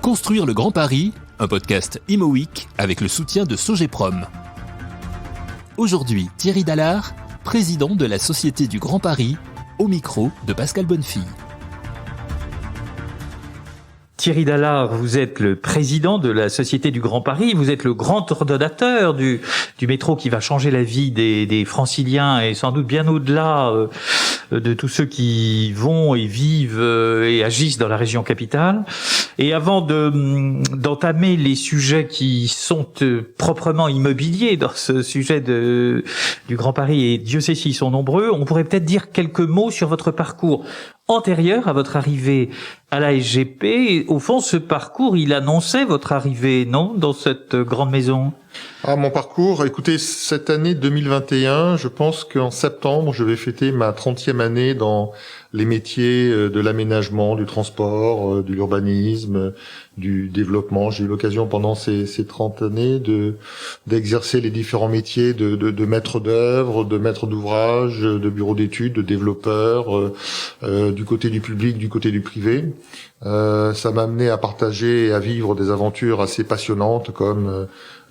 Construire le Grand Paris, un podcast Imo Week avec le soutien de Sogeprom. Aujourd'hui, Thierry Dallard, président de la Société du Grand Paris, au micro de Pascal Bonnefille. Thierry Dallard, vous êtes le président de la Société du Grand Paris, vous êtes le grand ordonnateur du métro qui va changer la vie des Franciliens et sans doute bien au-delà de tous ceux qui vont et vivent et agissent dans la région capitale. Et avant d'entamer les sujets qui sont proprement immobiliers dans ce sujet du Grand Paris, et Dieu sait s'ils sont nombreux, on pourrait peut-être dire quelques mots sur votre parcours antérieur à votre arrivée à la SGP. Et au fond, ce parcours, il annonçait votre arrivée, non, dans cette grande maison? Mon parcours, écoutez, cette année 2021, je pense qu'en septembre, je vais fêter ma 30e année dans les métiers de l'aménagement, du transport, de l'urbanisme, du développement. J'ai eu l'occasion pendant ces 30 années d'exercer les différents métiers de maître d'œuvre, de maître d'ouvrage, de bureau d'études, de développeur, du côté du public, du côté du privé. Ça m'a amené à partager et à vivre des aventures assez passionnantes comme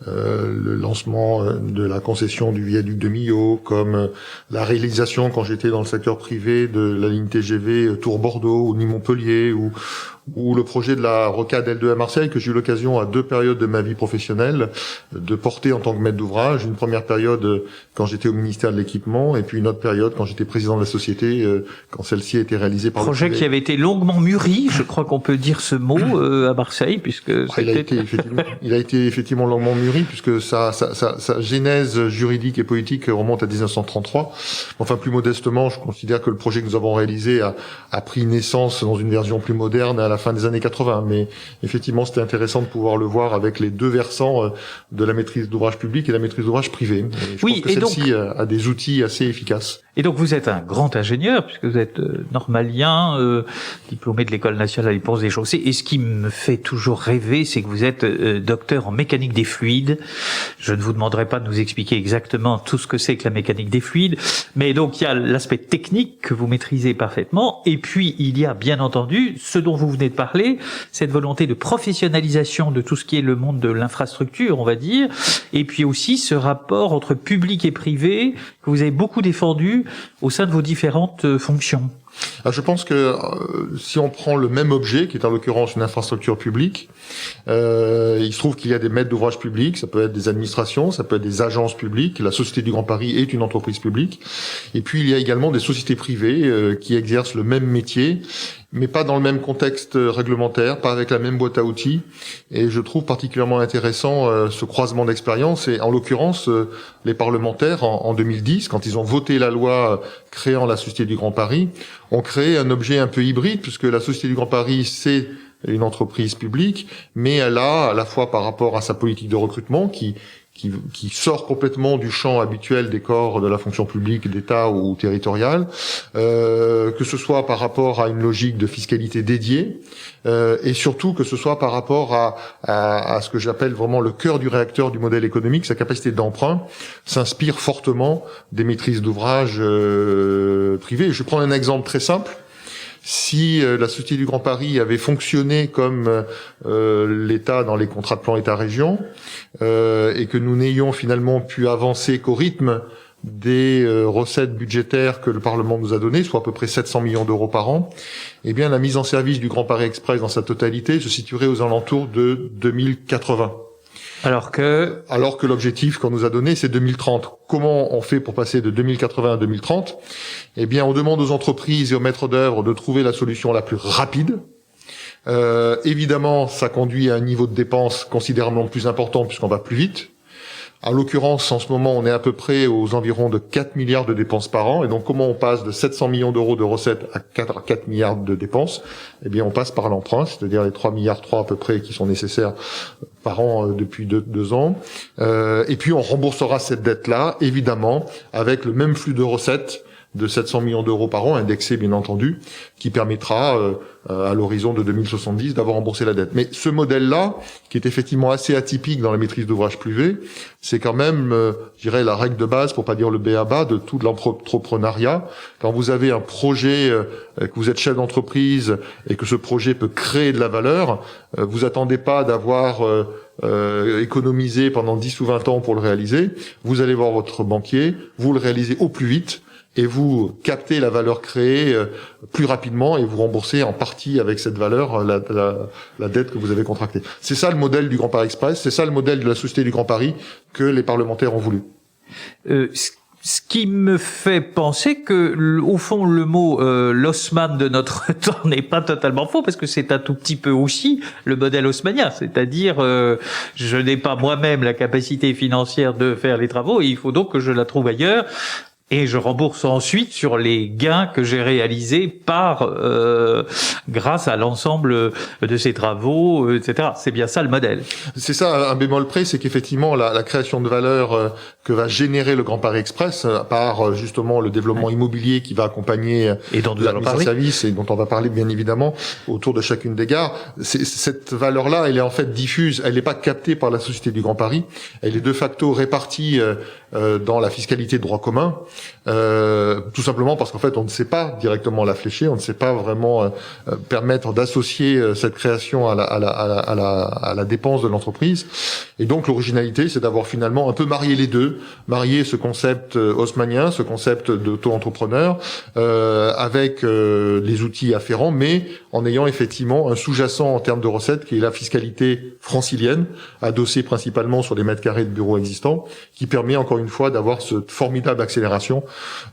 le lancement de la concession du viaduc de Millau, comme la réalisation quand j'étais dans le secteur privé de la ligne TGV Tours-Bordeaux ou Nîmes-Montpellier, ou le projet de la rocade L2 à Marseille que j'ai eu l'occasion à deux périodes de ma vie professionnelle de porter en tant que maître d'ouvrage. Une première période quand j'étais au ministère de l'équipement et puis une autre période quand j'étais président de la société quand celle-ci a été réalisée par projet le privé. Qui avait été longuement mûri, je crois qu'on peut dire ce mot à Marseille, puisque il a été effectivement longuement mûri puisque sa genèse juridique et politique remonte à 1933. Enfin, plus modestement, je considère que le projet que nous avons réalisé a pris naissance dans une version plus moderne à la fin des années 80, mais effectivement c'était intéressant de pouvoir le voir avec les deux versants de la maîtrise d'ouvrage public et la maîtrise d'ouvrage privé. Et je pense que celle-ci a des outils assez efficaces. Et donc vous êtes un grand ingénieur, puisque vous êtes normalien, diplômé de l'École nationale des ponts et chaussées, et ce qui me fait toujours rêver, c'est que vous êtes docteur en mécanique des fluides. Je ne vous demanderai pas de nous expliquer exactement tout ce que c'est que la mécanique des fluides, mais donc il y a l'aspect technique que vous maîtrisez parfaitement, et puis il y a bien entendu ce dont vous venez de parler, cette volonté de professionnalisation de tout ce qui est le monde de l'infrastructure, on va dire, et puis aussi ce rapport entre public et privé que vous avez beaucoup défendu au sein de vos différentes fonctions. Je pense que si on prend le même objet, qui est en l'occurrence une infrastructure publique, il se trouve qu'il y a des maîtres d'ouvrage publics, ça peut être des administrations, ça peut être des agences publiques. La Société du Grand Paris est une entreprise publique. Et puis il y a également des sociétés privées qui exercent le même métier, mais pas dans le même contexte réglementaire, pas avec la même boîte à outils. Et je trouve particulièrement intéressant ce croisement d'expériences. Et en l'occurrence, les parlementaires, en 2010, quand ils ont voté la loi créant la Société du Grand Paris, ont créé un objet un peu hybride, puisque la Société du Grand Paris, c'est une entreprise publique, mais elle a, à la fois par rapport à sa politique de recrutement, qui sort complètement du champ habituel des corps de la fonction publique, d'État ou territoriale, que ce soit par rapport à une logique de fiscalité dédiée, et surtout que ce soit par rapport à ce que j'appelle vraiment le cœur du réacteur du modèle économique, sa capacité d'emprunt, s'inspire fortement des maîtrises d'ouvrage privées. Je vais prendre un exemple très simple. Si la Société du Grand Paris avait fonctionné comme l'État dans les contrats de plan État-région, et que nous n'ayons finalement pu avancer qu'au rythme des recettes budgétaires que le Parlement nous a données, soit à peu près 700 millions d'euros par an, eh bien la mise en service du Grand Paris Express dans sa totalité se situerait aux alentours de 2080. Alors que l'objectif qu'on nous a donné, c'est 2030. Comment on fait pour passer de 2080 à 2030? Eh bien, on demande aux entreprises et aux maîtres d'œuvre de trouver la solution la plus rapide. Évidemment, ça conduit à un niveau de dépenses considérablement plus important puisqu'on va plus vite. En l'occurrence, en ce moment, on est à peu près aux environs de 4 milliards de dépenses par an. Et donc, comment on passe de 700 millions d'euros de recettes à 4 milliards de dépenses? Eh bien, on passe par l'emprunt, c'est-à-dire les 3 milliards à peu près qui sont nécessaires par an depuis deux ans. Et puis, on remboursera cette dette-là, évidemment, avec le même flux de recettes de 700 millions d'euros par an, indexé bien entendu, qui permettra à l'horizon de 2070 d'avoir remboursé la dette. Mais ce modèle-là, qui est effectivement assez atypique dans la maîtrise d'ouvrage privé, c'est quand même, je dirais, la règle de base, pour pas dire le b.a.-ba, de tout l'entrepreneuriat. Quand vous avez un projet, que vous êtes chef d'entreprise et que ce projet peut créer de la valeur, vous attendez pas d'avoir économisé pendant 10 ou 20 ans pour le réaliser. Vous allez voir votre banquier, vous le réalisez au plus vite, et vous captez la valeur créée plus rapidement et vous remboursez en partie avec cette valeur la dette que vous avez contractée. C'est ça le modèle du Grand Paris Express, c'est ça le modèle de la Société du Grand Paris que les parlementaires ont voulu. Ce qui me fait penser que, au fond, le mot l'Haussmann de notre temps n'est pas totalement faux, parce que c'est un tout petit peu aussi le modèle haussmannien, c'est-à-dire je n'ai pas moi-même la capacité financière de faire les travaux, et il faut donc que je la trouve ailleurs. Et je rembourse ensuite sur les gains que j'ai réalisés grâce à l'ensemble de ces travaux, etc. C'est bien ça le modèle. C'est ça, un bémol près, c'est qu'effectivement la création de valeur que va générer le Grand Paris Express par justement le développement immobilier qui va accompagner la mise en service et dont on va parler bien évidemment autour de chacune des gares. Cette valeur-là, elle est en fait diffuse, elle n'est pas captée par la Société du Grand Paris, elle est de facto répartie dans la fiscalité de droit commun. Tout simplement parce qu'en fait on ne sait pas directement la flécher, on ne sait pas vraiment permettre d'associer cette création à la dépense de l'entreprise. Et donc l'originalité, c'est d'avoir finalement un peu marié les deux, marier ce concept haussmannien, ce concept d'auto-entrepreneur avec les outils afférents, mais en ayant effectivement un sous-jacent en termes de recettes qui est la fiscalité francilienne, adossée principalement sur les mètres carrés de bureaux existants, qui permet encore une fois d'avoir cette formidable accélération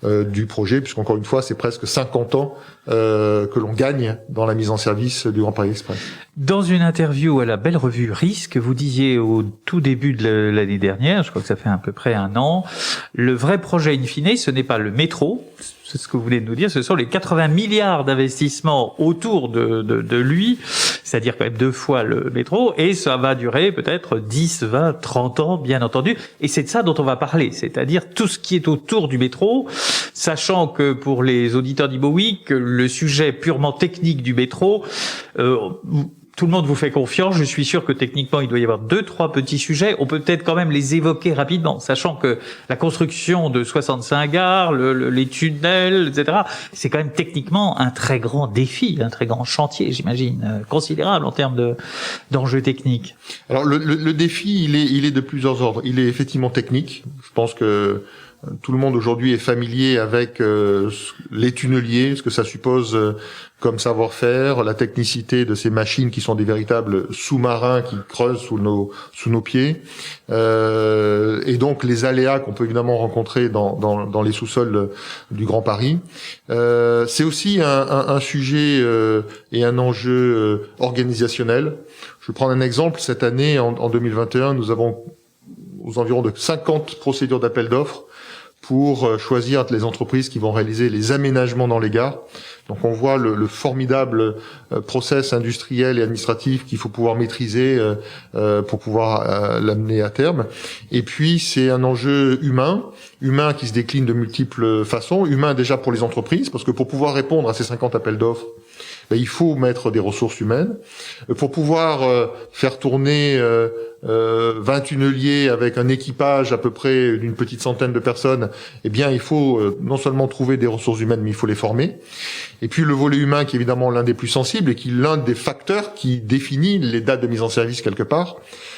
du projet, puisqu'encore une fois, c'est presque 50 ans que l'on gagne dans la mise en service du Grand Paris Express. Dans une interview à la belle revue Risque, vous disiez au tout début de l'année dernière, je crois que ça fait à peu près un an, le vrai projet in fine, ce n'est pas le métro, c'est ce que vous venez de nous dire, ce sont les 80 milliards d'investissements autour de lui, c'est-à-dire quand même 2 fois le métro, et ça va durer peut-être 10, 20, 30 ans, bien entendu, et c'est de ça dont on va parler, c'est-à-dire tout ce qui est autour du métro, sachant que pour les auditeurs d'Imo Week, le sujet purement technique du métro, tout le monde vous fait confiance. Je suis sûr que techniquement, il doit y avoir 2-3 petits sujets. On peut peut-être quand même les évoquer rapidement, sachant que la construction de 65 gares, les tunnels, etc., c'est quand même techniquement un très grand défi, un très grand chantier, j'imagine, considérable en termes d'enjeux techniques. Alors le défi, il est de plusieurs ordres. Il est effectivement technique. Je pense que tout le monde aujourd'hui est familier avec les tunneliers, ce que ça suppose comme savoir-faire, la technicité de ces machines qui sont des véritables sous-marins qui creusent sous nos pieds, et donc les aléas qu'on peut évidemment rencontrer dans les sous-sols du Grand Paris. C'est aussi un sujet et un enjeu organisationnel. Je vais prendre un exemple. Cette année, en 2021, nous avons aux environs de 50 procédures d'appel d'offres pour choisir les entreprises qui vont réaliser les aménagements dans les gares. Donc on voit le formidable process industriel et administratif qu'il faut pouvoir maîtriser pour pouvoir l'amener à terme. Et puis c'est un enjeu humain qui se décline de multiples façons. Humain déjà pour les entreprises, parce que pour pouvoir répondre à ces 50 appels d'offres, il faut mettre des ressources humaines. Pour pouvoir faire tourner 20 tunneliers avec un équipage à peu près d'une petite centaine de personnes, eh bien il faut non seulement trouver des ressources humaines, mais il faut les former. Et puis le volet humain qui est évidemment l'un des plus sensibles et qui est l'un des facteurs qui définit les dates de mise en service quelque part,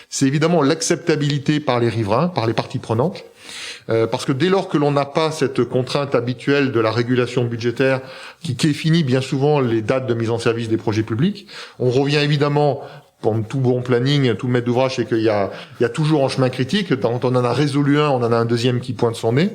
c'est évidemment l'acceptabilité par les riverains, par les parties prenantes. Parce que dès lors que l'on n'a pas cette contrainte habituelle de la régulation budgétaire qui définit bien souvent les dates de mise en service des projets publics, on revient évidemment, comme tout bon planning, tout maître d'ouvrage, c'est qu'il y a toujours un chemin critique. Quand on en a résolu un, on en a un deuxième qui pointe son nez.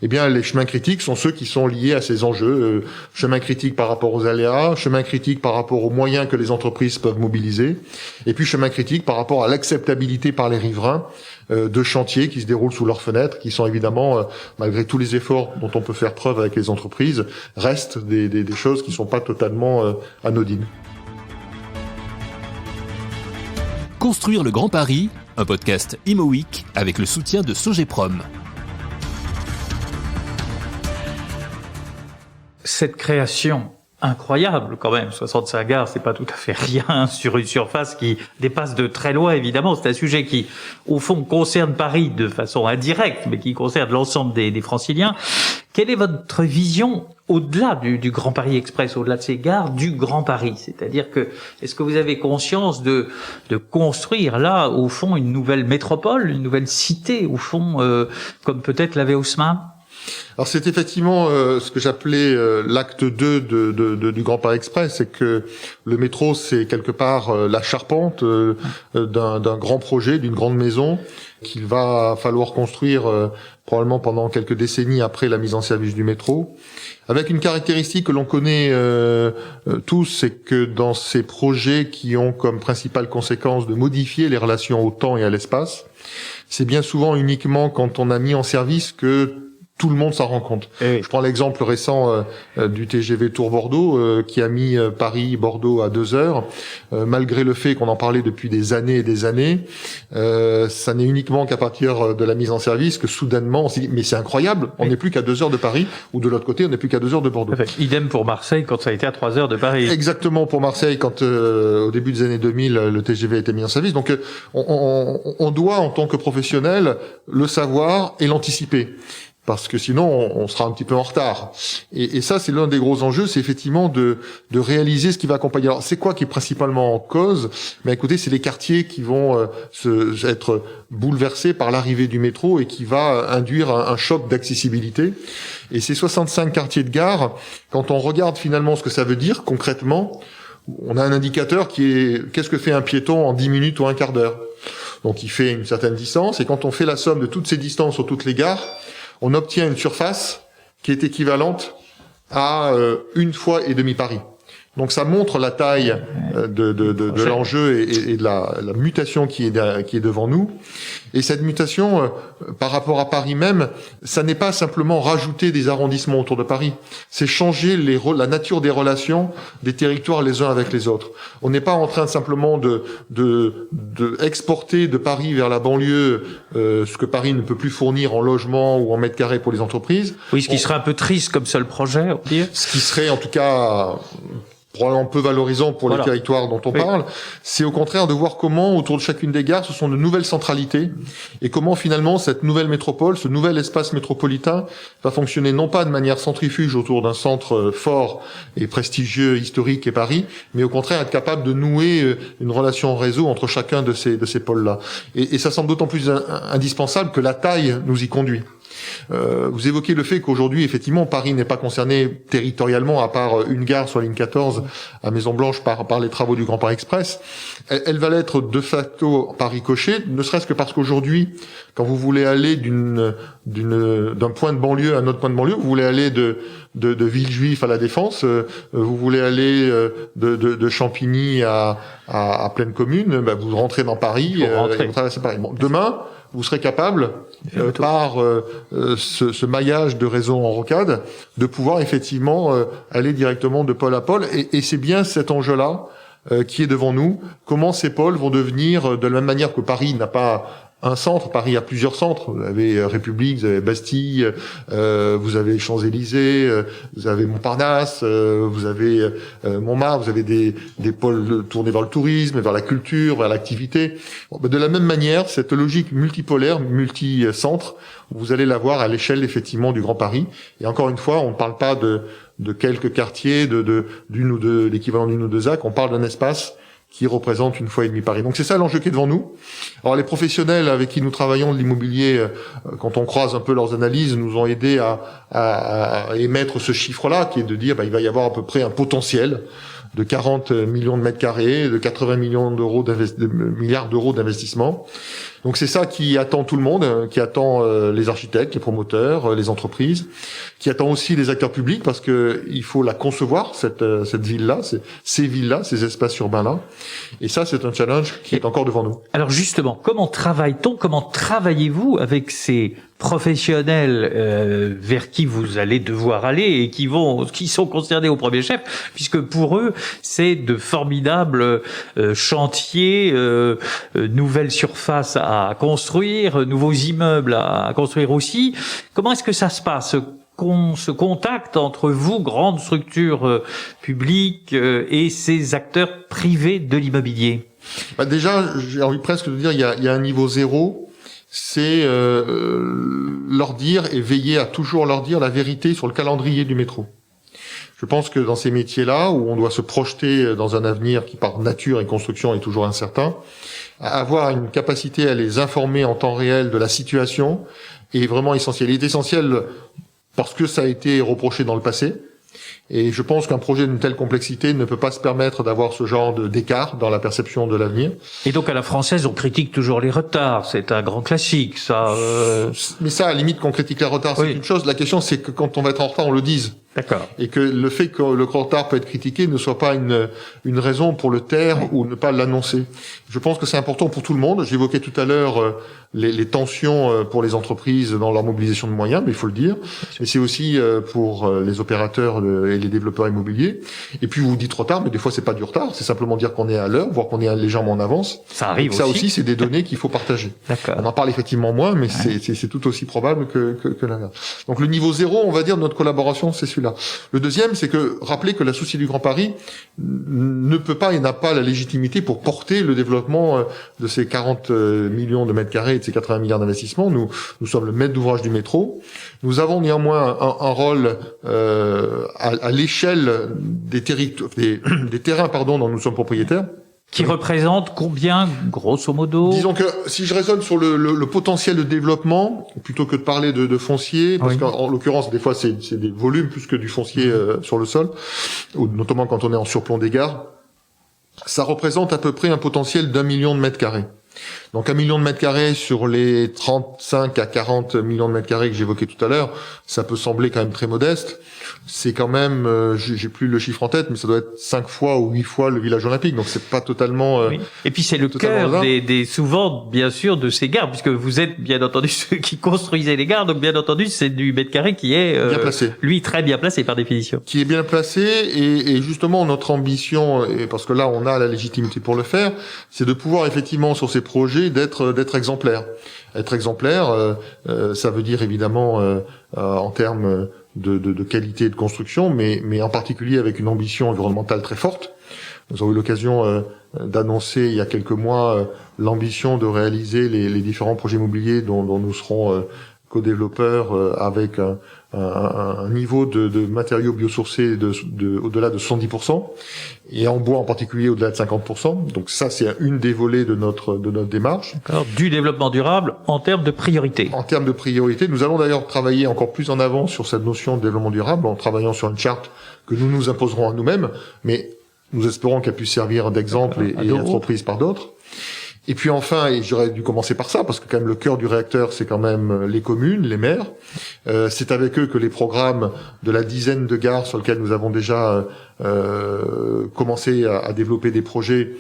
Eh bien, les chemins critiques sont ceux qui sont liés à ces enjeux. Chemin critique par rapport aux aléas, chemin critique par rapport aux moyens que les entreprises peuvent mobiliser, et puis chemin critique par rapport à l'acceptabilité par les riverains de chantiers qui se déroulent sous leurs fenêtres, qui sont évidemment, malgré tous les efforts dont on peut faire preuve avec les entreprises, restent des choses qui sont pas totalement anodines. Construire le Grand Paris, un podcast Imo Week avec le soutien de Sogeprom. cette création incroyable quand même, 65 gares, c'est pas tout à fait rien sur une surface qui dépasse de très loin évidemment. C'est un sujet qui, au fond, concerne Paris de façon indirecte, mais qui concerne l'ensemble des Franciliens. Quelle est votre vision au-delà du Grand Paris Express, au-delà de ces gares, du Grand Paris? C'est-à-dire que, est-ce que vous avez conscience de construire là, au fond, une nouvelle métropole, une nouvelle cité, au fond, comme peut-être l'avait Haussmann? Alors c'est effectivement ce que j'appelais l'acte 2 du Grand Paris Express, c'est que le métro, c'est quelque part la charpente d'un grand projet, d'une grande maison qu'il va falloir construire probablement pendant quelques décennies après la mise en service du métro, avec une caractéristique que l'on connaît tous, c'est que dans ces projets qui ont comme principale conséquence de modifier les relations au temps et à l'espace, c'est bien souvent uniquement quand on a mis en service que tout le monde s'en rend compte. Je prends l'exemple récent du TGV Tours Bordeaux qui a mis Paris-Bordeaux à 2 heures, malgré le fait qu'on en parlait depuis des années et des années. Ça n'est uniquement qu'à partir de la mise en service que soudainement on s'est dit mais c'est incroyable, on n'est plus qu'à 2 heures de Paris, ou de l'autre côté on n'est plus qu'à 2 heures de Bordeaux. Idem pour Marseille quand ça a été à 3 heures de Paris. Exactement pour Marseille quand au début des années 2000 le TGV a été mis en service. Donc on doit en tant que professionnel le savoir et l'anticiper, parce que sinon on sera un petit peu en retard. Et ça, c'est l'un des gros enjeux, c'est effectivement de réaliser ce qui va accompagner. Alors, c'est quoi qui est principalement en cause? Mais écoutez, c'est les quartiers qui vont être bouleversés par l'arrivée du métro et qui va induire un choc d'accessibilité. Et ces 65 quartiers de gare, quand on regarde finalement ce que ça veut dire concrètement, on a un indicateur qui est qu'est-ce que fait un piéton en 10 minutes ou un quart d'heure. Donc il fait une certaine distance, et quand on fait la somme de toutes ces distances sur toutes les gares, on obtient une surface qui est équivalente à 1,5 fois Paris. Donc ça montre la taille de l'enjeu et de la mutation qui est devant nous. Et cette mutation, par rapport à Paris même, ça n'est pas simplement rajouter des arrondissements autour de Paris, c'est changer la nature des relations des territoires les uns avec les autres. On n'est pas en train simplement de exporter de Paris vers la banlieue ce que Paris ne peut plus fournir en logement ou en mètres carrés pour les entreprises. Oui, ce qui serait un peu triste comme seul projet, on peut dire. Ce qui serait en tout cas probablement peu valorisant pour les territoires dont on parle, c'est au contraire de voir comment autour de chacune des gares ce sont de nouvelles centralités, et comment finalement cette nouvelle métropole, ce nouvel espace métropolitain va fonctionner non pas de manière centrifuge autour d'un centre fort et prestigieux, historique et Paris, mais au contraire être capable de nouer une relation en réseau entre chacun de ces pôles-là. Et ça semble d'autant plus indispensable que la taille nous y conduit. Vous évoquez le fait qu'aujourd'hui, effectivement, Paris n'est pas concerné territorialement, à part une gare sur la ligne 14 à Maison-Blanche par les travaux du Grand Paris Express. Elle va l'être de facto par ricochet, ne serait-ce que parce qu'aujourd'hui, quand vous voulez aller d'un point de banlieue à un autre point de banlieue, vous voulez aller de Villejuif à La Défense, vous voulez aller de Champigny à Plaine Commune, vous rentrez dans Paris, et vous traversez Paris. Bon, demain, vous serez capable, par ce maillage de réseau en rocade, de pouvoir effectivement aller directement de pôle à pôle. Et c'est bien cet enjeu-là qui est devant nous. Comment ces pôles vont devenir, de la même manière que Paris n'a pas un centre, Paris a plusieurs centres. Vous avez République, vous avez Bastille, vous avez Champs-Élysées, vous avez Montparnasse, vous avez Montmartre, vous avez des pôles tournés vers le tourisme, vers la culture, vers l'activité. Bon, de la même manière, cette logique multipolaire, multi-centre, vous allez la voir à l'échelle effectivement du Grand Paris. Et encore une fois, on ne parle pas de quelques quartiers, d'une ou deux, l'équivalent d'une ou deux ZAC, on parle d'un espace qui représente 1,5 fois Paris. Donc c'est ça l'enjeu qui est devant nous. Alors les professionnels avec qui nous travaillons de l'immobilier, quand on croise un peu leurs analyses, nous ont aidé à émettre ce chiffre-là, qui est de dire il va y avoir à peu près un potentiel de 40 millions de mètres carrés, de 80 millions milliards d'euros d'investissement. Donc c'est ça qui attend tout le monde, qui attend les architectes, les promoteurs, les entreprises, qui attend aussi les acteurs publics, parce que il faut la concevoir, cette ville-là, ces villes-là, ces espaces urbains-là. Et ça, c'est un challenge qui est encore devant nous. Alors justement, comment travaille-t-on, comment travaillez-vous avec ces professionnels vers qui vous allez devoir aller et qui sont concernés au premier chef, puisque pour eux, c'est de formidables chantiers, nouvelles surfaces à construire, nouveaux immeubles à construire aussi. Comment est-ce que ça se passe ce contact entre vous, grandes structures publiques, et ces acteurs privés de l'immobilier? Déjà, j'ai envie presque de dire, il y a un niveau zéro, c'est leur dire et veiller à toujours leur dire la vérité sur le calendrier du métro. Je pense que dans ces métiers-là, où on doit se projeter dans un avenir qui par nature et construction est toujours incertain, avoir une capacité à les informer en temps réel de la situation est vraiment essentiel. Il est essentiel parce que ça a été reproché dans le passé. Et je pense qu'un projet d'une telle complexité ne peut pas se permettre d'avoir ce genre d'écart dans la perception de l'avenir. Et donc à la française, on critique toujours les retards. C'est un grand classique, ça. Mais ça, à la limite, qu'on critique les retards, c'est une chose. La question, c'est que quand on va être en retard, on le dise. D'accord. Et que le fait que le retard peut être critiqué ne soit pas une raison pour le taire ou ne pas l'annoncer. Je pense que c'est important pour tout le monde. J'évoquais tout à l'heure les tensions pour les entreprises dans leur mobilisation de moyens, mais il faut le dire. Et c'est aussi pour les opérateurs et les développeurs immobiliers. Et puis vous dites retard, mais des fois c'est pas du retard, c'est simplement dire qu'on est à l'heure, voire qu'on est légèrement en avance. Ça arrive. Et ça aussi, c'est des données qu'il faut partager. D'accord. On en parle effectivement moins, mais c'est tout aussi probable que l'inverse. Donc le niveau zéro, on va dire, de notre collaboration, c'est celui-là. Le deuxième, c'est que rappeler que la Société du Grand Paris ne peut pas et n'a pas la légitimité pour porter le développement de ces 40 millions de mètres carrés et de ces 80 milliards d'investissements. Nous sommes le maître d'ouvrage du métro. Nous avons néanmoins un rôle à l'échelle des terrains dont nous sommes propriétaires. Qui représente combien, grosso modo? Disons que si je raisonne sur le potentiel de développement, plutôt que de parler de foncier, parce qu'en l'occurrence, des fois, c'est des volumes plus que du foncier sur le sol, ou notamment quand on est en surplomb des gares, ça représente à peu près un potentiel d'1 million de mètres carrés. Donc 1 million de mètres carrés sur les 35 à 40 millions de mètres carrés que j'évoquais tout à l'heure, ça peut sembler quand même très modeste. C'est quand même, j'ai plus le chiffre en tête, mais ça doit être 5 fois ou 8 fois le village olympique. Donc c'est pas totalement. Oui. Et puis c'est le cœur souvent, bien sûr, de ces gares, puisque vous êtes bien entendu ceux qui construisez les gares. Donc bien entendu, c'est du mètre carré qui est bien placé. Lui très bien placé par définition. Qui est bien placé et justement notre ambition, et parce que là on a la légitimité pour le faire, c'est de pouvoir effectivement sur ces projets d'être exemplaire. Être exemplaire, ça veut dire évidemment en termes de qualité de construction, mais en particulier avec une ambition environnementale très forte. Nous avons eu l'occasion d'annoncer il y a quelques mois l'ambition de réaliser les différents projets immobiliers dont nous serons co-développeurs avec un niveau de matériaux biosourcés au-delà de 110%, et en bois en particulier au-delà de 50%. Donc ça, c'est une des volets de notre démarche. D'accord. Du développement durable en termes de priorité. En termes de priorité, nous allons d'ailleurs travailler encore plus en avant sur cette notion de développement durable en travaillant sur une charte que nous imposerons à nous-mêmes, mais nous espérons qu'elle puisse servir d'exemple et être reprise par d'autres. Et puis enfin, et j'aurais dû commencer par ça, parce que quand même le cœur du réacteur, c'est quand même les communes, les maires. C'est avec eux que les programmes de la dizaine de gares sur lesquelles nous avons déjà commencé à développer des projets,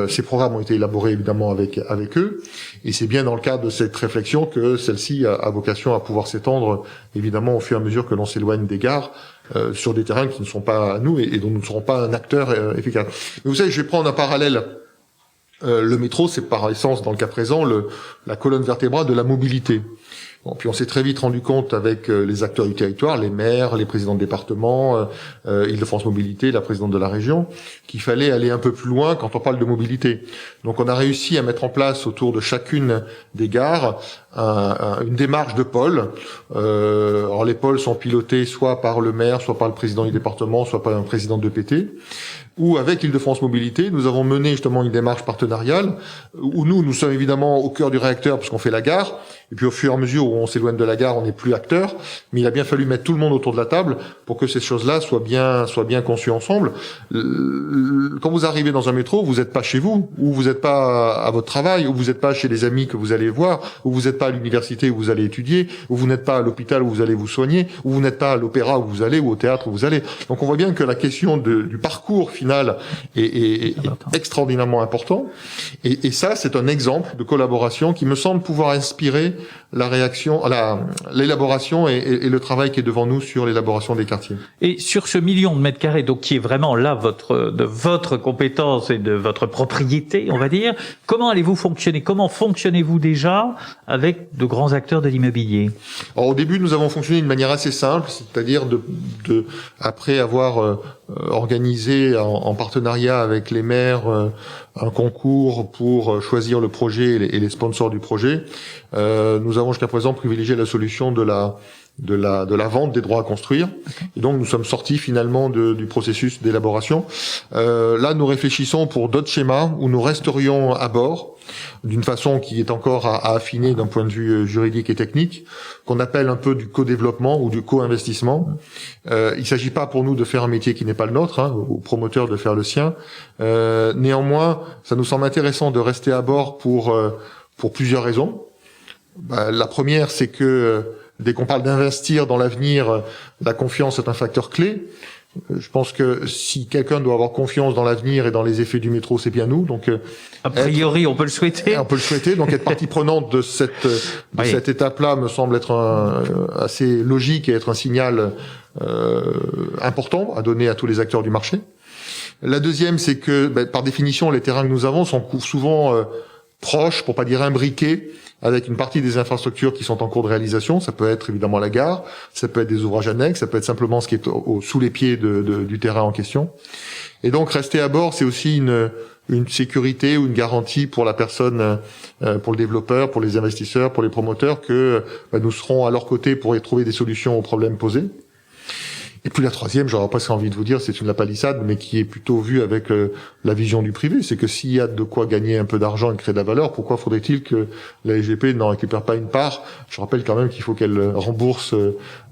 ces programmes ont été élaborés évidemment avec eux. Et c'est bien dans le cadre de cette réflexion que celle-ci a vocation à pouvoir s'étendre, évidemment, au fur et à mesure que l'on s'éloigne des gares, sur des terrains qui ne sont pas à nous et dont nous ne serons pas un acteur efficace. Mais vous savez, je vais prendre un parallèle. Le métro, c'est par essence, dans le cas présent, la colonne vertébrale de la mobilité. Bon, puis on s'est très vite rendu compte avec les acteurs du territoire, les maires, les présidents de département, Île-de-France Mobilité, la présidente de la région, qu'il fallait aller un peu plus loin quand on parle de mobilité. Donc on a réussi à mettre en place autour de chacune des gares une démarche de pôle. Alors les pôles sont pilotés soit par le maire, soit par le président du département, soit par un président de PT. Où avec Île-de-France Mobilité, nous avons mené justement une démarche partenariale, où nous sommes évidemment au cœur du réacteur parce qu'on fait la gare, et puis au fur et à mesure où on s'éloigne de la gare, on n'est plus acteur, mais il a bien fallu mettre tout le monde autour de la table pour que ces choses-là soient bien conçues ensemble. Quand vous arrivez dans un métro, vous n'êtes pas chez vous, ou vous n'êtes pas à votre travail, ou vous n'êtes pas chez les amis que vous allez voir, ou vous n'êtes pas à l'université où vous allez étudier, ou vous n'êtes pas à l'hôpital où vous allez vous soigner, ou vous n'êtes pas à l'opéra où vous allez, ou au théâtre où vous allez. Donc on voit bien que la question du parcours final est extraordinairement important. Et ça, c'est un exemple de collaboration qui me semble pouvoir inspirer la réaction, l'élaboration et le travail qui est devant nous sur l'élaboration des quartiers. Et sur ce million de mètres carrés, donc qui est vraiment là de votre compétence et de votre propriété, on va dire, comment allez-vous fonctionner? Comment fonctionnez-vous déjà avec avec de grands acteurs de l'immobilier? Alors, au début, nous avons fonctionné d'une manière assez simple, c'est-à-dire après avoir organisé en partenariat avec les maires un concours pour choisir le projet et les sponsors du projet, nous avons jusqu'à présent privilégié la solution de la vente des droits à construire. Et donc nous sommes sortis finalement du processus d'élaboration. Là, nous réfléchissons pour d'autres schémas où nous resterions à bord d'une façon qui est encore à affiner d'un point de vue juridique et technique, qu'on appelle un peu du co-développement ou du co-investissement. Il ne s'agit pas pour nous de faire un métier qui n'est pas le nôtre, aux promoteurs de faire le sien. Néanmoins, ça nous semble intéressant de rester à bord pour plusieurs raisons. La première, c'est que dès qu'on parle d'investir dans l'avenir, la confiance est un facteur clé. Je pense que si quelqu'un doit avoir confiance dans l'avenir et dans les effets du métro, c'est bien nous. Donc, a priori, on peut le souhaiter. On peut le souhaiter. Donc, être partie prenante de cette étape-là me semble être assez logique et être un signal important à donner à tous les acteurs du marché. La deuxième, c'est que, par définition, les terrains que nous avons sont souvent proches, pour pas dire imbriqués, avec une partie des infrastructures qui sont en cours de réalisation. Ça peut être évidemment la gare, ça peut être des ouvrages annexes, ça peut être simplement ce qui est sous les pieds du terrain en question. Et donc rester à bord, c'est aussi une sécurité ou une garantie pour la personne, pour le développeur, pour les investisseurs, pour les promoteurs, que nous serons à leur côté pour y trouver des solutions aux problèmes posés. Et puis la troisième, j'aurais presque envie de vous dire, c'est une palissade, mais qui est plutôt vue avec la vision du privé. C'est que s'il y a de quoi gagner un peu d'argent et créer de la valeur, pourquoi faudrait-il que la SGP n'en récupère pas une part? Je rappelle quand même qu'il faut qu'elle rembourse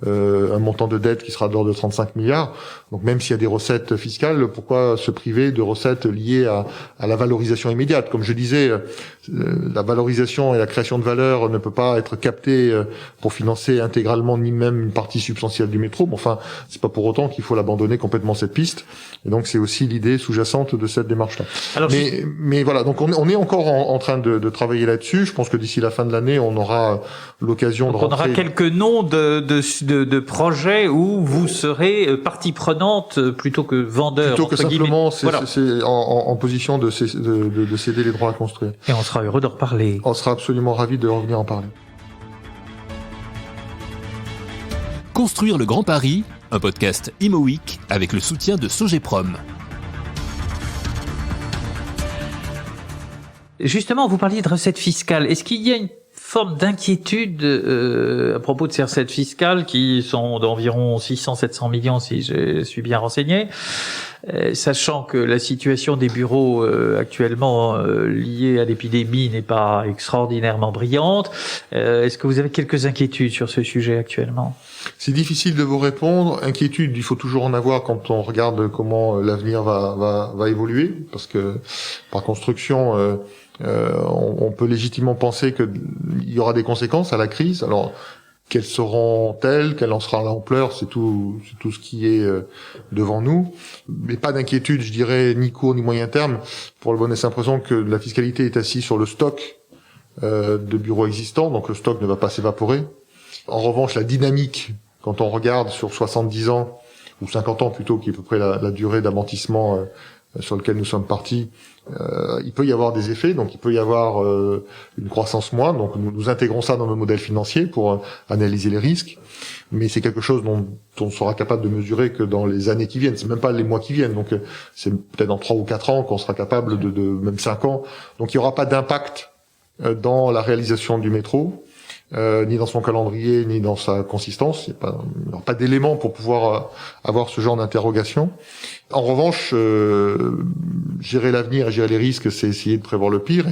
un montant de dette qui sera de l'ordre de 35 milliards. Donc même s'il y a des recettes fiscales, pourquoi se priver de recettes liées à la valorisation immédiate? Comme je disais, la valorisation et la création de valeur ne peut pas être captée pour financer intégralement ni même une partie substantielle du métro. Mais enfin, c'est pas pour autant qu'il faut l'abandonner complètement cette piste. Et donc c'est aussi l'idée sous-jacente de cette démarche-là. Alors, mais voilà, donc on est encore en train de travailler là-dessus. Je pense que d'ici la fin de l'année, on aura l'occasion de rentrer. On aura quelques noms de projets où vous serez partie prenante plutôt que vendeur. Plutôt que simplement c'est en position de céder les droits à construire. Et on sera heureux de reparler. On sera absolument ravis de revenir en parler. Construire le Grand Paris, un podcast Imo Week avec le soutien de Sogeprom. Justement, vous parliez de recettes fiscales. Est-ce qu'il y a une forme d'inquiétude à propos de ces recettes fiscales qui sont d'environ 600-700 millions si je suis bien renseigné, sachant que la situation des bureaux actuellement liée à l'épidémie n'est pas extraordinairement brillante. Est-ce que vous avez quelques inquiétudes sur ce sujet actuellement ? C'est difficile de vous répondre. Inquiétude, il faut toujours en avoir quand on regarde comment l'avenir va évoluer, parce que par construction, on peut légitimement penser qu'il y aura des conséquences à la crise. Alors, quelles seront-elles? Quelle en sera l'ampleur? C'est tout ce qui est devant nous. Mais pas d'inquiétude, je dirais, ni court ni moyen terme, pour le bonne et simple raison que la fiscalité est assise sur le stock de bureaux existants, donc le stock ne va pas s'évaporer. En revanche, la dynamique, quand on regarde sur 70 ans, ou 50 ans plutôt, qui est à peu près la durée d'amortissement sur lequel nous sommes partis, il peut y avoir des effets, donc il peut y avoir une croissance moindre, donc nous intégrons ça dans nos modèles financiers pour analyser les risques, mais c'est quelque chose dont on sera capable de mesurer que dans les années qui viennent, c'est même pas les mois qui viennent, donc c'est peut-être dans 3 ou 4 ans qu'on sera capable de même 5 ans, donc il n'y aura pas d'impact dans la réalisation du métro, ni dans son calendrier, ni dans sa consistance. Il n'y aura pas d'éléments pour pouvoir avoir ce genre d'interrogation. En revanche, gérer l'avenir et gérer les risques, c'est essayer de prévoir le pire.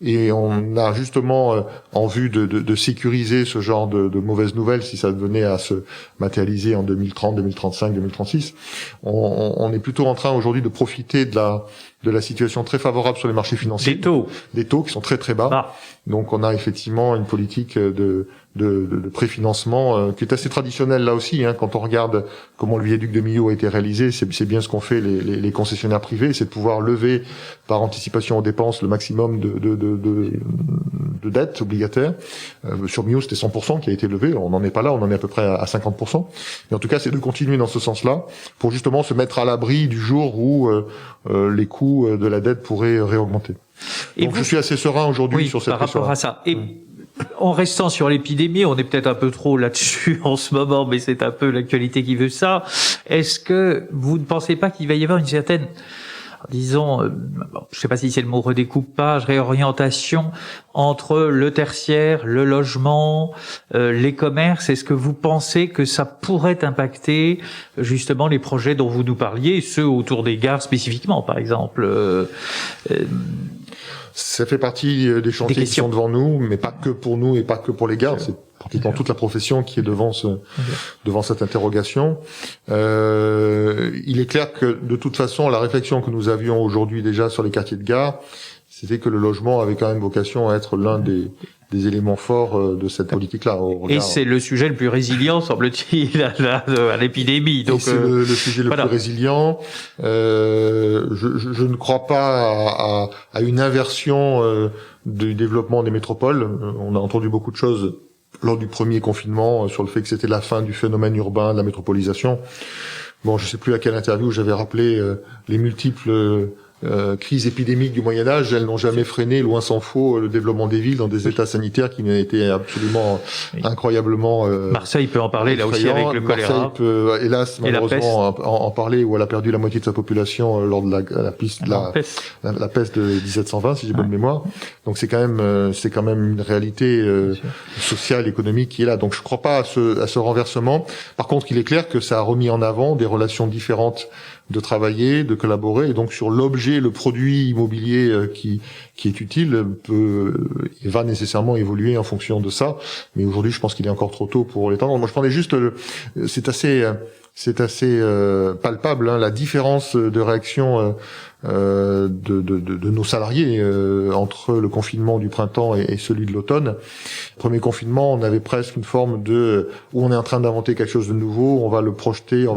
Et on a justement en vue de sécuriser ce genre de mauvaises nouvelles si ça venait à se matérialiser en 2030, 2035, 2036. On est plutôt en train aujourd'hui de profiter de la situation très favorable sur les marchés financiers. Des taux qui sont très très bas. Ah. Donc on a effectivement une politique de préfinancement qui est assez traditionnelle là aussi. Quand on regarde comment le viaduc de Millau a été réalisé, c'est bien ce qu'ont fait les concessionnaires privés, c'est de pouvoir lever par anticipation aux dépenses le maximum de dettes obligataires. Sur Millau, c'était 100% qui a été levé. On n'en est pas là, on en est à peu près à 50%. Mais en tout cas, c'est de continuer dans ce sens-là pour justement se mettre à l'abri du jour où les coûts de la dette pourraient réaugmenter. Donc je suis assez serein aujourd'hui sur cette question. Par rapport à ça. Et En restant sur l'épidémie, on est peut-être un peu trop là-dessus en ce moment, mais c'est un peu l'actualité qui veut ça. Est-ce que vous ne pensez pas qu'il va y avoir une certaine, disons, je ne sais pas si c'est le mot redécoupage, réorientation entre le tertiaire, le logement, les commerces? Est-ce que vous pensez que ça pourrait impacter justement les projets dont vous nous parliez, ceux autour des gares spécifiquement, par exemple? Ça fait partie des chantiers qui sont devant nous, mais pas que pour nous et pas que pour les gares. C'est pratiquement toute la profession qui est devant cette interrogation. Il est clair que de toute façon, la réflexion que nous avions aujourd'hui déjà sur les quartiers de gare, c'était que le logement avait quand même vocation à être l'un des éléments forts de cette politique-là. Et c'est le sujet le plus résilient, semble-t-il, à l'épidémie. Donc, c'est le sujet le plus résilient. Je ne crois pas à une inversion du développement des métropoles. On a entendu beaucoup de choses lors du premier confinement sur le fait que c'était la fin du phénomène urbain, de la métropolisation. Bon, je sais plus à quelle interview j'avais rappelé les multiples crises épidémiques du Moyen-Âge, elles n'ont jamais freiné, loin s'en faut, le développement des villes dans des états sanitaires qui ont été absolument incroyablement Marseille peut en parler là aussi avec le choléra. Marseille peut, hélas, malheureusement, en parler, où elle a perdu la moitié de sa population lors de la peste de 1720, si j'ai bonne mémoire. Donc c'est quand même une réalité sociale, économique qui est là. Donc je crois pas à ce renversement. Par contre, il est clair que ça a remis en avant des relations différentes de travailler, de collaborer, et donc sur l'objet, le produit immobilier qui est utile va nécessairement évoluer en fonction de ça. Mais aujourd'hui, je pense qu'il est encore trop tôt pour l'étendre. Moi, je prenais juste c'est assez palpable, hein, la différence de réaction de nos salariés entre le confinement du printemps et celui de l'automne. Premier confinement, on avait presque une forme où on est en train d'inventer quelque chose de nouveau, on va le projeter,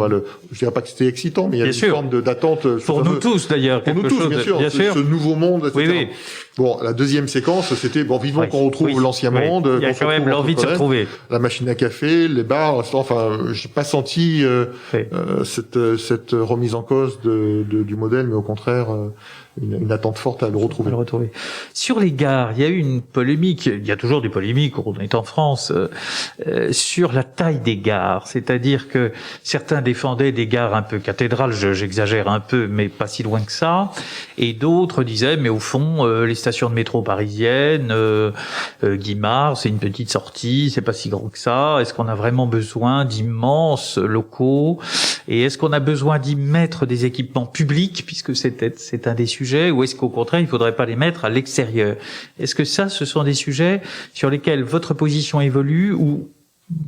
je dirais pas que c'était excitant, mais il y a une forme d'attente. Pour nous tous d'ailleurs. Pour nous tous, bien sûr. Ce nouveau monde, etc. Oui. Bon, la deuxième séquence, c'était vivons qu'on retrouve l'ancien monde. Il y a quand même l'envie de se retrouver. La machine à café, les bars, enfin, j'ai pas senti cette remise en cause du modèle, mais au contraire une attente forte à le retrouver. Sur les gares, il y a eu une polémique, il y a toujours des polémiques, on est en France, sur la taille des gares. C'est-à-dire que certains défendaient des gares un peu cathédrales, j'exagère un peu, mais pas si loin que ça, et d'autres disaient, mais au fond, les stations de métro parisiennes, Guimard, c'est une petite sortie, c'est pas si grand que ça. Est-ce qu'on a vraiment besoin d'immenses locaux? Et est-ce qu'on a besoin d'y mettre des équipements publics, puisque c'est un des sujets, ou est-ce qu'au contraire, il faudrait pas les mettre à l'extérieur? Est-ce que ce sont des sujets sur lesquels votre position évolue, ou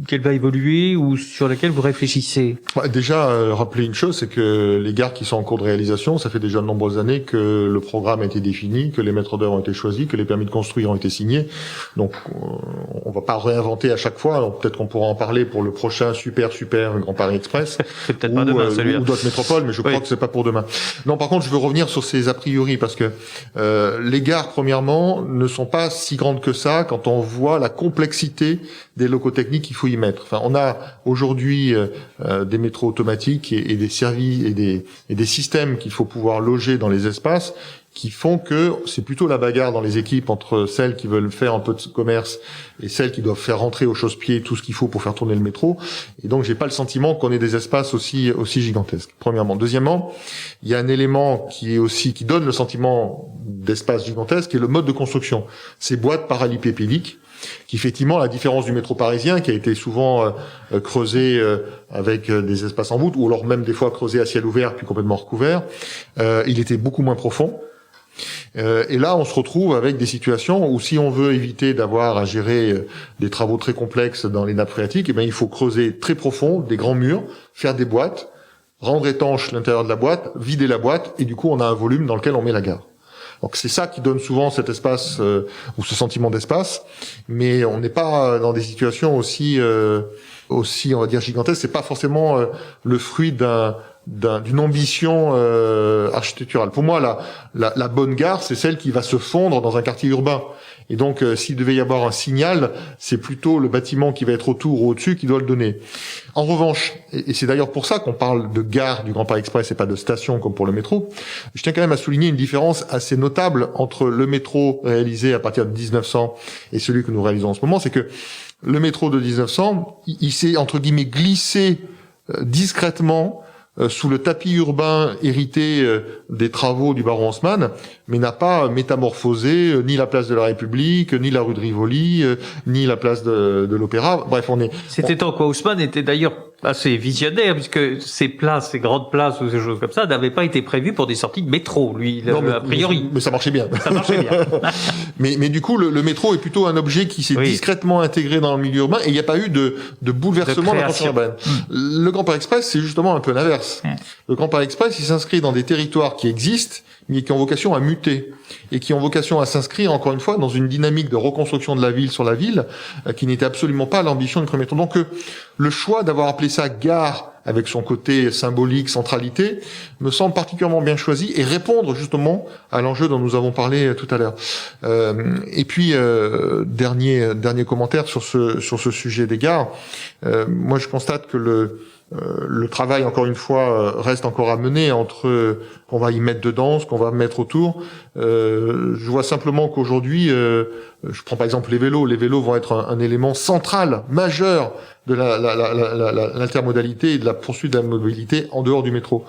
qu'elle va évoluer, ou sur lesquels vous réfléchissez? Déjà, rappeler une chose, c'est que les gares qui sont en cours de réalisation, ça fait déjà de nombreuses années que le programme a été défini, que les maîtres d'œuvre ont été choisis, que les permis de construire ont été signés. Donc, on va pas réinventer à chaque fois. Alors, peut-être qu'on pourra en parler pour le prochain super Grand Paris Express. C'est peut-être pas demain, celui-là. Ou d'autres métropoles, mais je crois que c'est pas pour demain. Non, par contre, je veux revenir sur ces a priori, parce que les gares, premièrement, ne sont pas si grandes que ça quand on voit la complexité des locaux techniques qu'il faut y mettre. Enfin, on a aujourd'hui des métros automatiques et des services et des systèmes qu'il faut pouvoir loger dans les espaces qui font que c'est plutôt la bagarre dans les équipes entre celles qui veulent faire un peu de commerce et celles qui doivent faire rentrer au chausse-pied tout ce qu'il faut pour faire tourner le métro. Et donc, j'ai pas le sentiment qu'on ait des espaces aussi gigantesques. Premièrement. Deuxièmement, il y a un élément qui donne le sentiment d'espace gigantesque, qui est le mode de construction. Ces boîtes parallélépipédiques, qui effectivement, à la différence du métro parisien, qui a été souvent creusé avec des espaces en voûte, ou alors même des fois creusé à ciel ouvert puis complètement recouvert, il était beaucoup moins profond. Et là, on se retrouve avec des situations où, si on veut éviter d'avoir à gérer des travaux très complexes dans les nappes phréatiques, eh bien, il faut creuser très profond, des grands murs, faire des boîtes, rendre étanche l'intérieur de la boîte, vider la boîte, et du coup, on a un volume dans lequel on met la gare. Donc c'est ça qui donne souvent cet espace ou ce sentiment d'espace, mais on n'est pas dans des situations aussi on va dire gigantesques. C'est pas forcément le fruit d'un d'une ambition architecturale. Pour moi, la bonne gare, c'est celle qui va se fondre dans un quartier urbain. Et donc, s'il devait y avoir un signal, c'est plutôt le bâtiment qui va être autour ou au-dessus qui doit le donner. En revanche, et c'est d'ailleurs pour ça qu'on parle de gare du Grand Paris Express et pas de station comme pour le métro, je tiens quand même à souligner une différence assez notable entre le métro réalisé à partir de 1900 et celui que nous réalisons en ce moment. C'est que le métro de 1900, il s'est, entre guillemets, glissé discrètement sous le tapis urbain hérité des travaux du baron Haussmann, mais n'a pas métamorphosé ni la place de la République, ni la rue de Rivoli, ni la place de l'Opéra. Bref, C'était tant quoi Haussmann était d'ailleurs assez visionnaire, puisque ces places, ces grandes places ou ces choses comme ça n'avaient pas été prévues pour des sorties de métro, lui, a priori. Mais ça marchait bien. Ça marchait bien. mais du coup, le métro est plutôt un objet qui s'est discrètement intégré dans le milieu urbain, et il n'y a pas eu de bouleversement de la construction urbaine. Le Grand Paris Express, c'est justement un peu l'inverse. Le Grand Paris Express, il s'inscrit dans des territoires qui existent, mais qui ont vocation à muter, et qui ont vocation à s'inscrire, encore une fois, dans une dynamique de reconstruction de la ville sur la ville, qui n'était absolument pas l'ambition du premier tour. Donc, le choix d'avoir appelé ça gare, avec son côté symbolique, centralité, me semble particulièrement bien choisi, et répondre justement à l'enjeu dont nous avons parlé tout à l'heure. Et puis, dernier commentaire sur ce sujet des gares. Moi, je constate que le travail, encore une fois, reste encore à mener entre qu'on va y mettre dedans, ce qu'on va mettre autour. Je vois simplement qu'aujourd'hui, je prends par exemple les vélos. Les vélos vont être un élément central, majeur de l'intermodalité et de la poursuite de la mobilité en dehors du métro.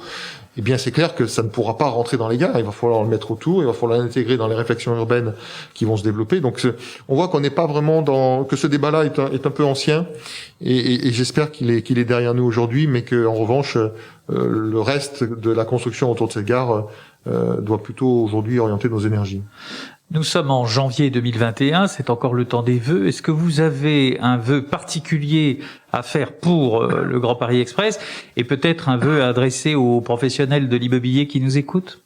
Eh bien, c'est clair que ça ne pourra pas rentrer dans les gares. Il va falloir le mettre autour. Il va falloir l'intégrer dans les réflexions urbaines qui vont se développer. Donc, on voit qu'on n'est pas vraiment que ce débat-là est un peu ancien. Et j'espère qu'il est derrière nous aujourd'hui, mais que, en revanche, le reste de la construction autour de cette gare doit plutôt aujourd'hui orienter nos énergies. Nous sommes en janvier 2021, c'est encore le temps des vœux. Est-ce que vous avez un vœu particulier à faire pour le Grand Paris Express et peut-être un vœu à adresser aux professionnels de l'immobilier qui nous écoutent ?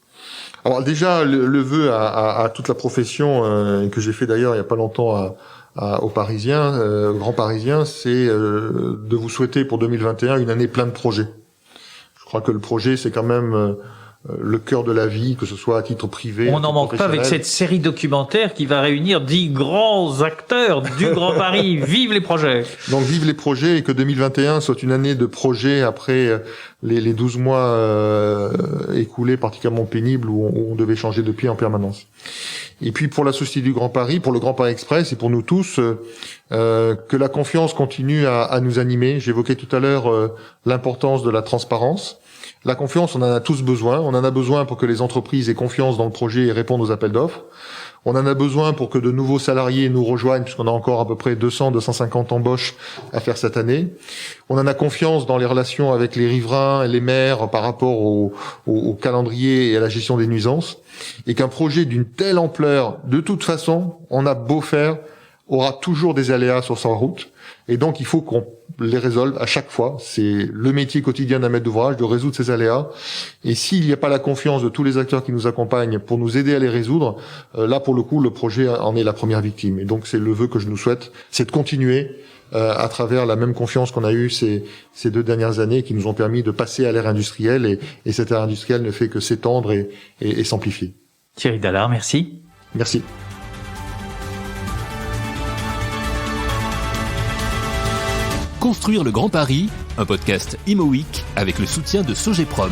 Alors déjà, le vœu à toute la profession, et que j'ai fait d'ailleurs il n'y a pas longtemps aux Parisiens, Grands Parisiens, c'est de vous souhaiter pour 2021 une année pleine de projets. Je crois que le projet, c'est quand même le cœur de la vie, que ce soit à titre privé. On n'en manque pas avec cette série documentaire qui va réunir 10 grands acteurs du Grand Paris. Vive les projets! Donc vive les projets, et que 2021 soit une année de projets après les 12 mois écoulés particulièrement pénibles où on devait changer de pied en permanence. Et puis pour la Société du Grand Paris, pour le Grand Paris Express et pour nous tous, que la confiance continue à nous animer. J'évoquais tout à l'heure l'importance de la transparence. La confiance, on en a tous besoin. On en a besoin pour que les entreprises aient confiance dans le projet et répondent aux appels d'offres. On en a besoin pour que de nouveaux salariés nous rejoignent, puisqu'on a encore à peu près 200-250 embauches à faire cette année. On en a confiance dans les relations avec les riverains et les maires par rapport au calendrier et à la gestion des nuisances. Et qu'un projet d'une telle ampleur, de toute façon, on a beau faire, aura toujours des aléas sur sa route. Et donc, il faut qu'on les résolve à chaque fois. C'est le métier quotidien d'un maître d'ouvrage, de résoudre ces aléas. Et s'il n'y a pas la confiance de tous les acteurs qui nous accompagnent pour nous aider à les résoudre, là, pour le coup, le projet en est la première victime. Et donc, c'est le vœu que je nous souhaite, c'est de continuer à travers la même confiance qu'on a eue ces 2 dernières années, qui nous ont permis de passer à l'ère industrielle. Et cette ère industrielle ne fait que s'étendre et s'amplifier. Thierry Dallard, merci. Merci. Construire le Grand Paris, un podcast Imo Week avec le soutien de Sogeprom.